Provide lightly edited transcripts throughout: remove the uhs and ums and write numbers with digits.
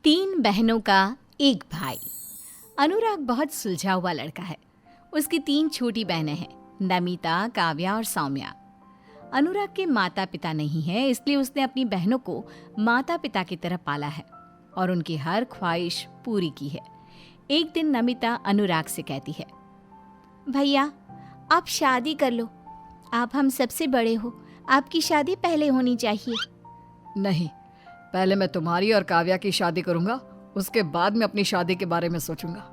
तीन बहनों का एक भाई। अनुराग बहुत सुलझा हुआ लड़का है। उसकी तीन छोटी बहनें हैं, नमिता, काव्या और सौम्या। अनुराग के माता पिता नहीं हैं, इसलिए उसने अपनी बहनों को माता पिता की तरह पाला है और उनकी हर ख्वाहिश पूरी की है। एक दिन नमिता अनुराग से कहती है, भैया आप शादी कर लो, आप हम सबसे बड़े हो, आपकी शादी पहले होनी चाहिए। नहीं, पहले मैं तुम्हारी और काव्या की शादी करूंगा, उसके बाद मैं अपनी शादी के बारे में सोचूंगा।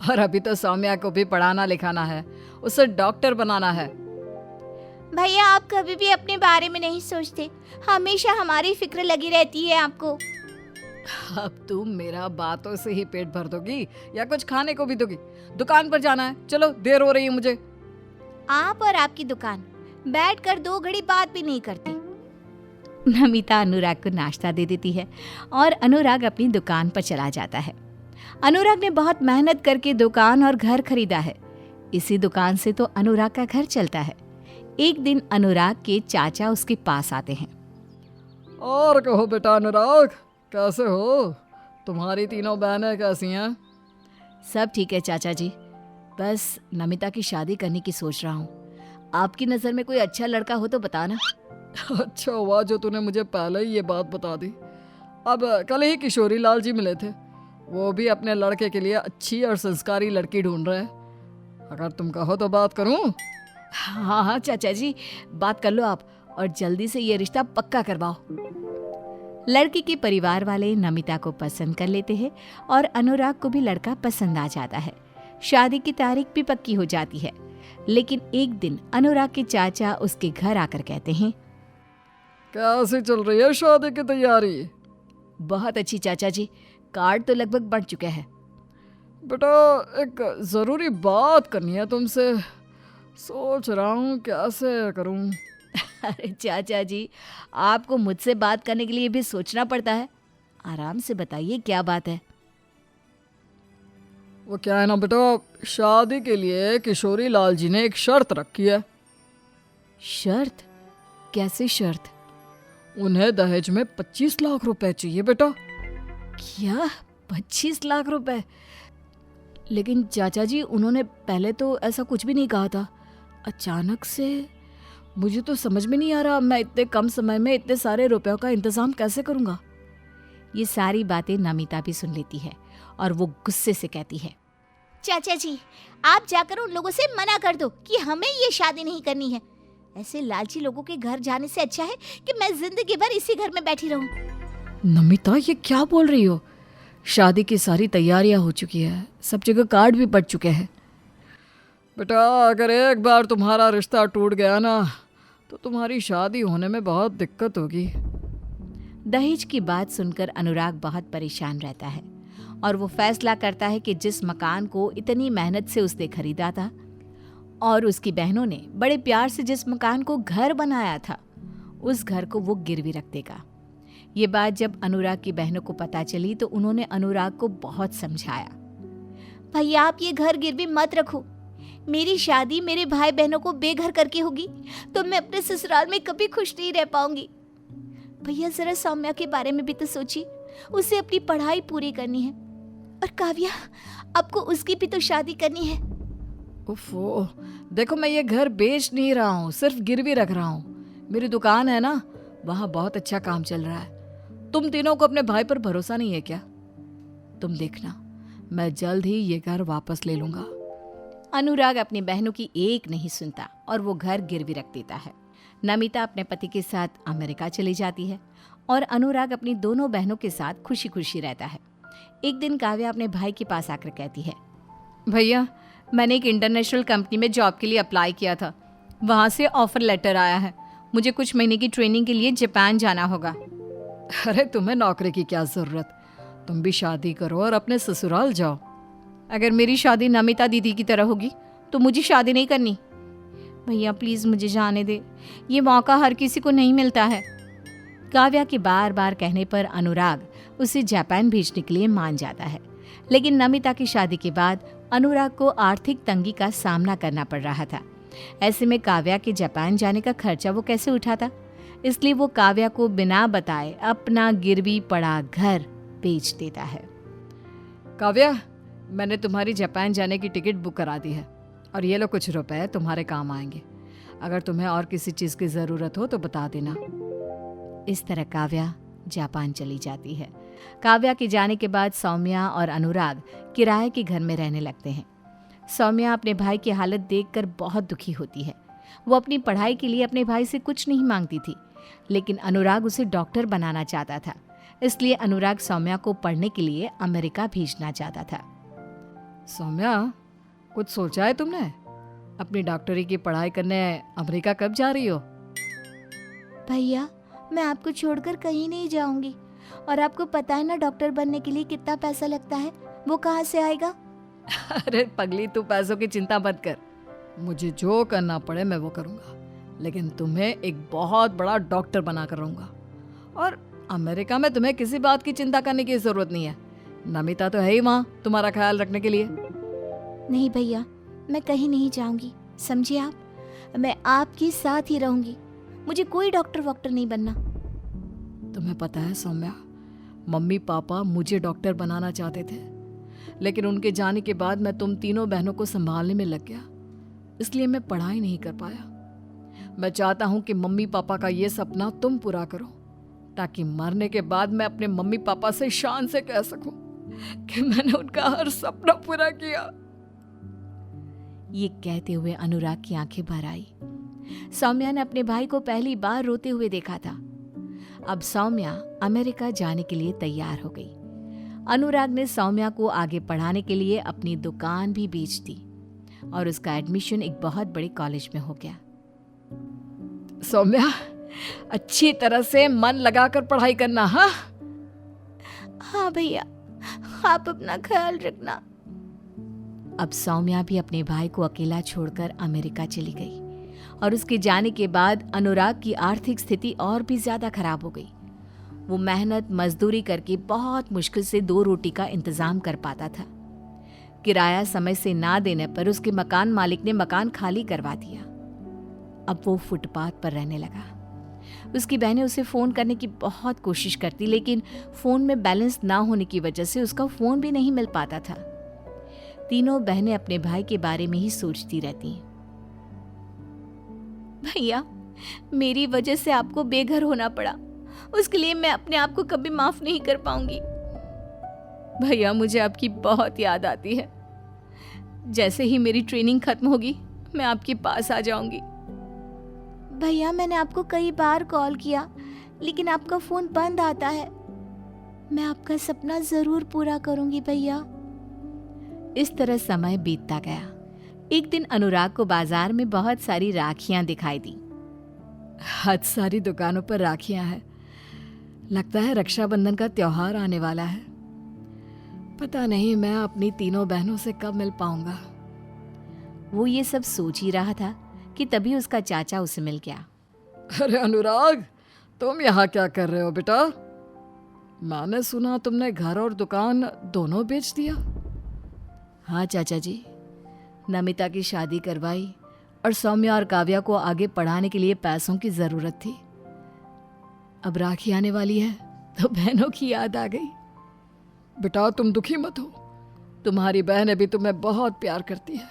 और अभी तो सौम्या को भी पढ़ाना लिखाना है, उसे डॉक्टर बनाना है। भैया आप कभी भी अपने बारे में नहीं सोचते, हमेशा हमारी फिक्र लगी रहती है आपको। अब तुम मेरा बातों से ही पेट भर दोगी या कुछ खाने को भी दोगी? दुकान पर जाना है, चलो, देर हो रही है मुझे। आप और आपकी दुकान, बैठकर 2 घड़ी बात भी नहीं करती। नमिता अनुराग को नाश्ता दे देती है और अनुराग अपनी दुकान पर चला जाता है। अनुराग ने बहुत मेहनत करके दुकान और घर खरीदा है। इसी दुकान से तो अनुराग का घर चलता है। एक दिन अनुराग के चाचा उसके पास आते हैं। और कहो बेटा अनुराग, कैसे हो? तुम्हारी तीनों बहनें कैसी हैं? सब ठीक है चाचा जी, बस नमिता की शादी करने की सोच रहा हूँ। आपकी नज़र में कोई अच्छा लड़का हो तो बताना। अच्छा हुआ जो तूने मुझे पहले ही ये बात बता दी। अब कल ही किशोरी लाल जी मिले थे, वो भी अपने लड़के के लिए अच्छी और संस्कारी लड़की ढूंढ रहे हैं। अगर तुम कहो तो बात करूं? हाँ हाँ चाचा जी, बात कर लो आप, और जल्दी से ये रिश्ता पक्का करवाओ। लड़की के परिवार वाले नमिता को पसंद कर लेते हैं और अनुराग को भी लड़का पसंद आ जाता है। शादी की तारीख भी पक्की हो जाती है। लेकिन एक दिन अनुराग के चाचा उसके घर आकर कहते हैं, कैसे चल रही है शादी की तैयारी? बहुत अच्छी चाचा जी, कार्ड तो लगभग बन चुके हैं। बेटा एक ज़रूरी बात करनी है तुमसे, सोच रहा हूँ कैसे करूँ। अरे चाचा जी, आपको मुझसे बात करने के लिए भी सोचना पड़ता है, आराम से बताइए क्या बात है। वो क्या है ना बेटा, शादी के लिए किशोरी लाल जी ने एक शर्त रखी है। शर्त? कैसी शर्त? उन्हें दहेज में 25 लाख रुपए चाहिए बेटा। क्या 25 लाख रुपए? लेकिन चाचा जी, उन्होंने पहले तो ऐसा कुछ भी नहीं कहा था, अचानक से। मुझे तो समझ में नहीं आ रहा, मैं इतने कम समय में इतने सारे रुपयों का इंतजाम कैसे करूंगा। ये सारी बातें नमिता भी सुन लेती है और वो गुस्से से कहती है, चाचा जी आप जाकर उन लोगों से मना कर दो कि हमें ये शादी नहीं करनी है। ऐसे लालची लोगों के घर जाने से अच्छा है कि मैं जिंदगी भर इसी घर में बैठी रहूं। नमिता ये क्या बोल रही हो? शादी की सारी तैयारियां हो चुकी है, सब जगह कार्ड भी पड़ चुके हैं। बेटा अगर एक बार तुम्हारा रिश्ता टूट गया ना, तो तुम्हारी शादी होने में बहुत दिक्कत होगी। दहेज की बात सुनकर अनुराग बहुत परेशान रहता है और वो फैसला करता है कि जिस मकान को इतनी मेहनत से उसने खरीदा था और उसकी बहनों ने बड़े प्यार से जिस मकान को घर बनाया था, उस घर को वो गिरवी रख देगा। ये बात जब अनुराग की बहनों को पता चली तो उन्होंने अनुराग को बहुत समझाया, भैया आप ये घर गिरवी मत रखो, मेरी शादी मेरे भाई बहनों को बेघर करके होगी तो मैं अपने ससुराल में कभी खुश नहीं रह पाऊंगी। भैया जरा सौम्या के बारे में भी तो सोचिए, उसे अपनी पढ़ाई पूरी करनी है, और काव्या आपको उसकी भी तो शादी करनी है। उफ़ो, देखो मैं ये घर बेच नहीं रहा हूँ, सिर्फ गिरवी रख रहा हूँ। मेरी दुकान है ना, वहाँ बहुत अच्छा काम चल रहा है। तुम तीनों को अपने भाई पर भरोसा नहीं है क्या? तुम देखना, मैं जल्द ही ये घर वापस ले लूँगा। अनुराग अपनी बहनों की एक नहीं सुनता और वो घर गिरवी रख देता है। नमिता अपने पति के साथ अमेरिका चली जाती है और अनुराग अपनी दोनों बहनों के साथ खुशी खुशी रहता है। एक दिन काव्या अपने भाई के पास आकर कहती है, भैया मैंने एक इंटरनेशनल कंपनी में जॉब के लिए अप्लाई किया था, वहाँ से ऑफर लेटर आया है, मुझे कुछ महीने की ट्रेनिंग के लिए जापान जाना होगा। अरे तुम्हें नौकरी की क्या ज़रूरत, तुम भी शादी करो और अपने ससुराल जाओ। अगर मेरी शादी नमिता दीदी की तरह होगी तो मुझे शादी नहीं करनी। भैया प्लीज़ मुझे जाने दे, ये मौका हर किसी को नहीं मिलता है। काव्या के बार बार कहने पर अनुराग उसे जापान भेजने के लिए मान जाता है। लेकिन नमिता की शादी के बाद अनुराग को आर्थिक तंगी का सामना करना पड़ रहा था। ऐसे में काव्या के जापान जाने का खर्चा वो कैसे उठाता? इसलिए वो काव्या को बिना बताए अपना गिरवी पड़ा घर बेच देता है। काव्या, मैंने तुम्हारी जापान जाने की टिकट बुक करा दी है और ये लो कुछ रुपए तुम्हारे काम आएंगे। अगर तुम्हें और किसी चीज़ की ज़रूरत हो तो बता देना। इस तरह काव्या जापान चली जाती है। काव्या के जाने के बाद सौम्या और अनुराग किराए के घर में रहने लगते हैं। सौम्या अपने भाई की हालत देखकर बहुत दुखी होती है। वो अपनी पढ़ाई के लिए अपने भाई से कुछ नहीं मांगती थी, लेकिन अनुराग उसे डॉक्टर बनाना चाहता था। इसलिए अनुराग सौम्या को पढ़ने के लिए अमेरिका भेजना चाहता था। सौम्या, कुछ सोचा है तुमने? अपनी डॉक्टरी की पढ़ाई करने अमेरिका कब जा रही हो? भैया, मैं आपको छोड़कर कहीं नहीं जाऊंगी। और आपको पता है ना डॉक्टर बनने के लिए कितना पैसा लगता है, वो कहाँ से आएगा? अरे पगली, तू पैसों की चिंता मत कर। मुझे जो करना पड़े मैं वो करूँगा, लेकिन तुम्हें एक बहुत बड़ा डॉक्टर बना कर रहूँगा। और अमेरिका में तुम्हें किसी बात की चिंता करने की ज़रूरत नहीं है। नमिता तो है ही वहाँ तुम्हारा ख्याल रखने के लिए। नहीं भैया, मैं कहीं नहीं जाऊंगी, समझिए आप। मैं आपके साथ ही रहूंगी। मुझे कोई डॉक्टर वॉक्टर नहीं बनना। तुम्हें पता है सौम्या, मम्मी पापा मुझे डॉक्टर बनाना चाहते थे, लेकिन उनके जाने के बाद मैं तुम तीनों बहनों को संभालने में लग गया, इसलिए मैं पढ़ाई नहीं कर पाया। मैं चाहता हूं कि मम्मी पापा का ये सपना तुम पूरा करो, ताकि मरने के बाद मैं अपने मम्मी पापा से शान से कह सकूं कि मैंने उनका हर सपना पूरा किया। ये कहते हुए अनुराग की आंखें भर आई। सौम्या ने अपने भाई को पहली बार रोते हुए देखा था। अब सौम्या अमेरिका जाने के लिए तैयार हो गई। अनुराग ने सौम्या को आगे पढ़ाने के लिए अपनी दुकान भी बेच दी और उसका एडमिशन एक बहुत बड़े कॉलेज में हो गया। सौम्या, अच्छी तरह से मन लगाकर पढ़ाई करना। हाँ भैया, आप अपना ख्याल रखना। अब सौम्या भी अपने भाई को अकेला छोड़कर अमेरिका चली गई और उसके जाने के बाद अनुराग की आर्थिक स्थिति और भी ज्यादा खराब हो गई। वो मेहनत मजदूरी करके बहुत मुश्किल से 2 रोटी का इंतजाम कर पाता था। किराया समय से ना देने पर उसके मकान मालिक ने मकान खाली करवा दिया। अब वो फुटपाथ पर रहने लगा। उसकी बहनें उसे फोन करने की बहुत कोशिश करती, लेकिन फोन में बैलेंस ना होने की वजह से उसका फोन भी नहीं मिल पाता था। तीनों बहनें अपने भाई के बारे में ही सोचती रहती। भैया, मेरी वजह से आपको बेघर होना पड़ा, उसके लिए मैं अपने आप को कभी माफ नहीं कर पाऊंगी। भैया, मुझे आपकी बहुत याद आती है। जैसे ही मेरी ट्रेनिंग खत्म होगी मैं आपके पास आ जाऊंगी। भैया, मैंने आपको कई बार कॉल किया, लेकिन आपका फोन बंद आता है। मैं आपका सपना जरूर पूरा करूंगी भैया। इस तरह समय बीतता गया। एक दिन अनुराग को बाजार में बहुत सारी राखियां दिखाई दी। हद सारी दुकानों पर राखियां हैं। लगता है रक्षाबंधन का त्योहार आने वाला है। पता नहीं मैं अपनी तीनों बहनों से कब मिल पाऊंगा। वो ये सब सोच ही रहा था कि तभी उसका चाचा उसे मिल गया। अरे अनुराग, तुम यहाँ क्या कर रहे हो बेटा? मैंने सुना तुमने घर और दुकान दोनों बेच दिया। हाँ चाचा जी, नमिता की शादी करवाई और सौम्या और काव्या को आगे पढ़ाने के लिए पैसों की जरूरत थी। अब राखी आने वाली है तो बहनों की याद आ गई। बेटा, तुम दुखी मत हो, तुम्हारी बहनें भी तुम्हें बहुत प्यार करती है।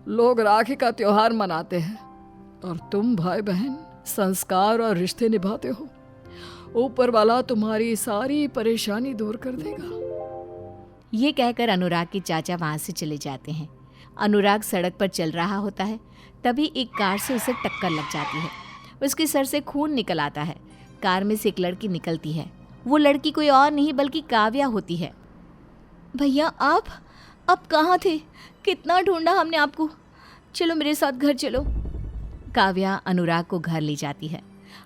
लोग राखी का त्योहार मनाते हैं और तुम भाई बहन संस्कार और रिश्ते निभाते हो। ऊपर वाला तुम्हारी सारी परेशानी दूर कर देगा। ये कहकर अनुराग के चाचा वहां से चले जाते हैं। अनुराग सड़क पर चल रहा होता है, तभी एक कार से उसे टक्कर लग जाती है। उसके सर से खून निकल आता है। कार में से एक लड़की निकलती है। वो लड़की कोई और नहीं बल्कि काव्या होती है। भैया, आप कहाँ थे? कितना ढूंढा हमने आपको। चलो मेरे साथ घर चलो। काव्या अनुराग को घर ले जाती है।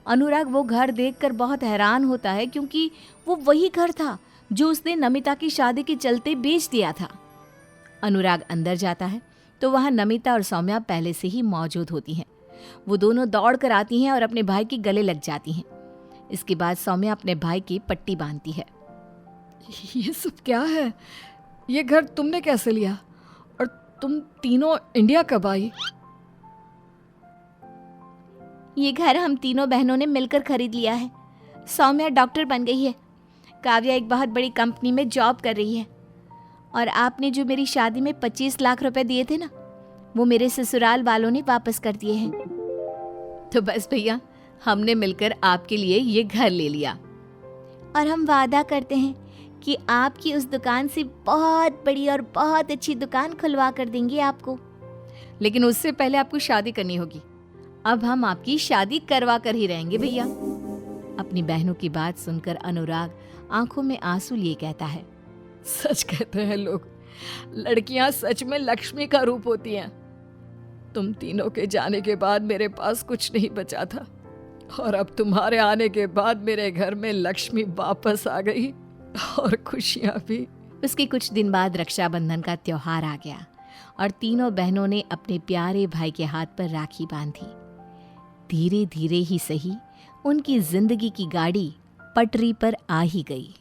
अनुराग वो घर देखकर बहुत हैरान होता है, क्योंकि वो वही घर था जो उसने नमिता की शादी के चलते बेच दिया था। अनुराग अंदर जाता है तो वहाँ नमिता और सौम्या पहले से ही मौजूद होती हैं। वो दोनों दौड़ कर आती हैं और अपने भाई के गले लग जाती हैं। इसके बाद सौम्या अपने भाई की पट्टी बांधती है। ये सब क्या है? ये घर तुमने कैसे लिया? और तुम तीनों इंडिया कब आई? ये घर हम तीनों बहनों ने मिलकर खरीद लिया है। सौम्या डॉक्टर बन गई है, काव्या एक बहुत बड़ी कंपनी में जॉब कर रही है और आपने जो मेरी शादी में 25 लाख रुपए दिए थे ना, वो मेरे ससुराल वालों ने वापस कर दिए हैं। तो बस भैया, हमने मिलकर आपके लिए ये घर ले लिया और हम वादा करते हैं कि आपकी उस दुकान से बहुत बड़ी और बहुत अच्छी दुकान खुलवा कर देंगे आपको। लेकिन उससे पहले आपको शादी करनी होगी। अब हम आपकी शादी करवा कर ही रहेंगे भैया। अपनी बहनों की बात सुनकर अनुराग आंखों में आंसू लिए कहता है, सच कहते हैं लोग, लड़कियां सच में लक्ष्मी का रूप होती हैं। तुम तीनों के जाने के बाद मेरे पास कुछ नहीं बचा था और अब तुम्हारे आने के बाद मेरे घर में लक्ष्मी वापस आ गई और खुशियां भी। उसके कुछ दिन बाद रक्षाबंधन का त्योहार आ गया और तीनों बहनों ने अपने प्यारे भाई के हाथ पर राखी बांधी। धीरे धीरे ही सही उनकी जिंदगी की गाड़ी पटरी पर आ ही गई।